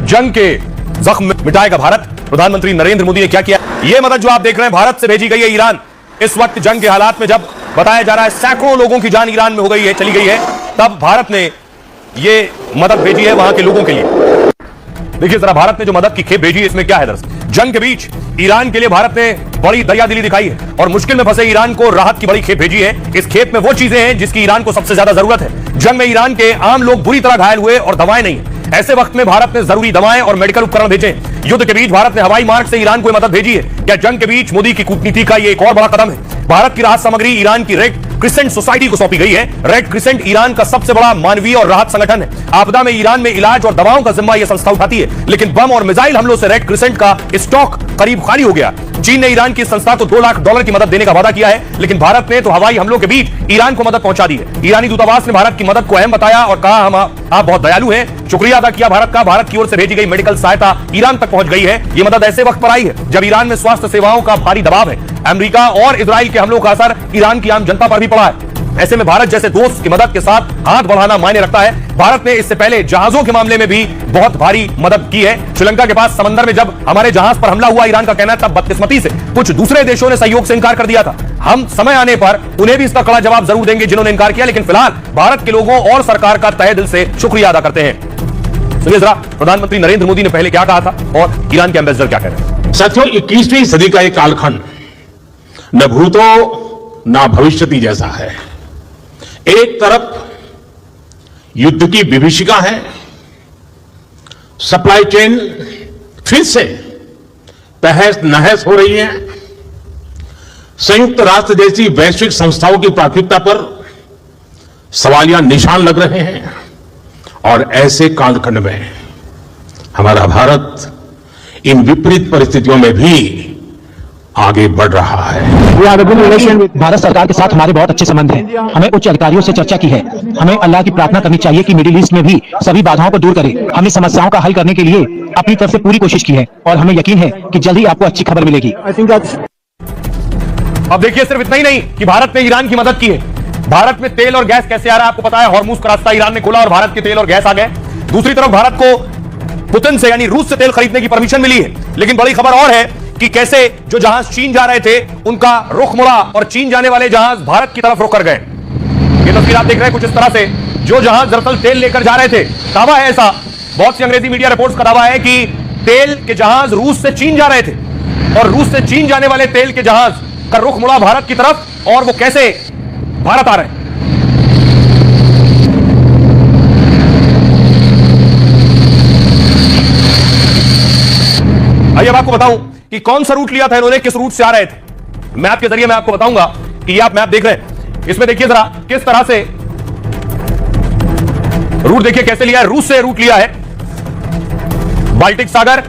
जंग के जख्म मिटाएगा भारत। प्रधानमंत्री नरेंद्र मोदी ने क्या किया? यह मदद जो आप देख रहे हैं भारत से भेजी गई है ईरान। इस वक्त जंग के हालात में जब बताया जा रहा है सैकड़ों लोगों की जान ईरान में हो गई है, चली गई है, तब भारत ने यह मदद भेजी है वहां के लोगों के लिए। देखिए जरा भारत ने जो मदद की खेप भेजी है इसमें क्या है। दरअसल जंग के बीच ईरान के लिए भारत ने बड़ी दरियादिली दिखाई है और मुश्किल में फंसे ईरान को राहत की बड़ी खेप भेजी है। इस खेप में वो चीजें हैं जिसकी ईरान को सबसे ज्यादा जरूरत है। जंग में ईरान के आम लोग बुरी तरह घायल हुए और दवाएं नहीं है। ऐसे वक्त में भारत ने जरूरी दवाएं और मेडिकल उपकरण भेजे। युद्ध के बीच भारत ने हवाई मार्ग से ईरान को मदद भेजी है। क्या जंग के बीच मोदी की कूटनीति का यह एक और बड़ा कदम है? भारत की राहत सामग्री ईरान की रेड क्रिसेंट सोसाइटी को सौंपी गई है। रेड क्रिसेंट ईरान का सबसे बड़ा मानवीय और राहत संगठन है। आपदा में ईरान में इलाज और दवाओं का जिम्मा यह संस्था उठाती है, लेकिन बम और मिसाइल हमलों से रेड क्रिसेंट का स्टॉक करीब खाली हो गया। चीन ने ईरान की इस संस्था को $2 लाख की मदद देने का वादा किया है, लेकिन भारत ने तो हवाई हमलों के बीच ईरान को मदद पहुंचा दी है। ईरानी दूतावास ने भारत की मदद को अहम बताया और कहा हम आप बहुत दयालु हैं। शुक्रिया अदा किया भारत का। भारत की ओर से भेजी गई मेडिकल सहायता ईरान तक पहुंच गई है। यह मदद ऐसे वक्त पर आई है जब ईरान में स्वास्थ्य सेवाओं का भारी दबाव है। अमेरिका और इजराइल के हमलों का असर ईरान की आम जनता पर भी पड़ा है। ऐसे में भारत जैसे दोस्त की मदद के साथ हाथ बढ़ाना मायने रखता है। भारत ने इससे पहले जहाजों के मामले में भी बहुत भारी मदद की है। श्रीलंका के पास समंदर में जब हमारे जहाज पर हमला हुआ, ईरान का कहना है तब बदकिस्मती से कुछ दूसरे देशों ने सहयोग से इनकार कर दिया था। हम समय आने पर उन्हें भी इसका कड़ा जवाब जरूर देंगे जिन्होंने इनकार किया, लेकिन फिलहाल भारत के लोगों और सरकार का तहे दिल से शुक्रिया अदा करते हैं। सुनिए जरा प्रधानमंत्री नरेंद्र मोदी ने पहले क्या कहा था और ईरान के एम्बेसडर क्या कह रहे हैं। साथियों, 21वीं सदी का एक कालखंड न भूतो न भविष्यति जैसा है। एक तरफ युद्ध की विभीषिका है, सप्लाई चेन फिर से तहस नहस हो रही है, संयुक्त राष्ट्र जैसी वैश्विक संस्थाओं की प्राथमिकता पर सवालिया निशान लग रहे हैं, और ऐसे कालखंड में हमारा भारत इन विपरीत परिस्थितियों में भी आगे बढ़ रहा है। भारत सरकार के साथ हमारे बहुत अच्छे संबंध हैं। हमें उच्च अधिकारियों से चर्चा की है। हमें अल्लाह की प्रार्थना करनी चाहिए कि मिडिल ईस्ट में भी सभी बाधाओं को दूर करे। हमने समस्याओं का हल करने के लिए अपनी तरफ से पूरी कोशिश की है और हमें यकीन है कि जल्द ही आपको अच्छी खबर मिलेगी। अब देखिए सिर्फ इतना ही नहीं कि भारत ने ईरान की मदद की है। भारत में तेल और गैस कैसे आ रहा है आपको पता है। हॉर्मुज का रास्ता ईरान ने खोला और भारत के तेल और गैस आ गए। दूसरी तरफ भारत को पुतिन से यानी रूस से तेल खरीदने की परमिशन मिली है। लेकिन बड़ी खबर और है कि कैसे जो जहाज चीन जा रहे थे उनका रुख मुड़ा और चीन जाने वाले जहाज भारत की तरफ रुक कर गए। ये तस्वीर आप देख रहे हैं कुछ इस तरह से। जो जहाज दरअसल तेल लेकर जा रहे थे, दावा है ऐसा, बहुत सी अंग्रेजी मीडिया रिपोर्ट्स का दावा है कि तेल के जहाज रूस से चीन जा रहे थे और रूस से चीन जाने वाले तेल के जहाज का रुख मुड़ा भारत की तरफ और वो कैसे भारत आ रहे हैं। आइए अब आपको बताऊं कि कौन सा रूट लिया था इन्होंने, किस रूट से आ रहे थे। मैप के जरिए मैं आपको बताऊंगा कि ये आप मैप देख रहे हैं, इसमें देखिए जरा किस तरह से रूट देखिए कैसे लिया है। रूस से रूट लिया है, बाल्टिक सागर,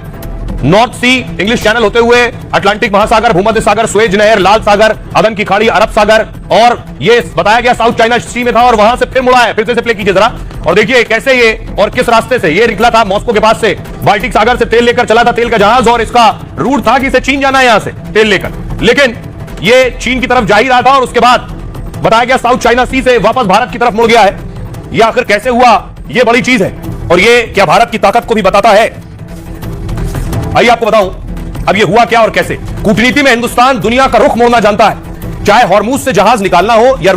नॉर्थ सी, इंग्लिश चैनल होते हुए अटलांटिक महासागर, भूमध्य सागर, सुएज नहर, लाल सागर, अदन की खाड़ी, अरब सागर, और ये बताया गया साउथ चाइना सी में था और वहां से फिर मुड़ा है। फिर से प्ले कीजिए जरा और देखिए कैसे ये और किस रास्ते से ये निकला था। मॉस्को के पास से बाल्टिक सागर से तेल लेकर चला था तेल का जहाज और इसका रूट था कि इसे चीन जाना है यहां से तेल लेकर, लेकिन ये चीन की तरफ जा ही रहा था और उसके बाद बताया गया साउथ चाइना सी से वापस भारत की तरफ मुड़ गया है। ये आखिर कैसे हुआ, ये बड़ी चीज है और ये क्या भारत की ताकत को भी बताता है। आइए आपको बताऊं अब ये हुआ क्या और कैसे। कूटनीति में हिंदुस्तान दुनिया का रुख मोड़ना जानता है, चाहे हॉर्मुज से जहाज निकालना हो या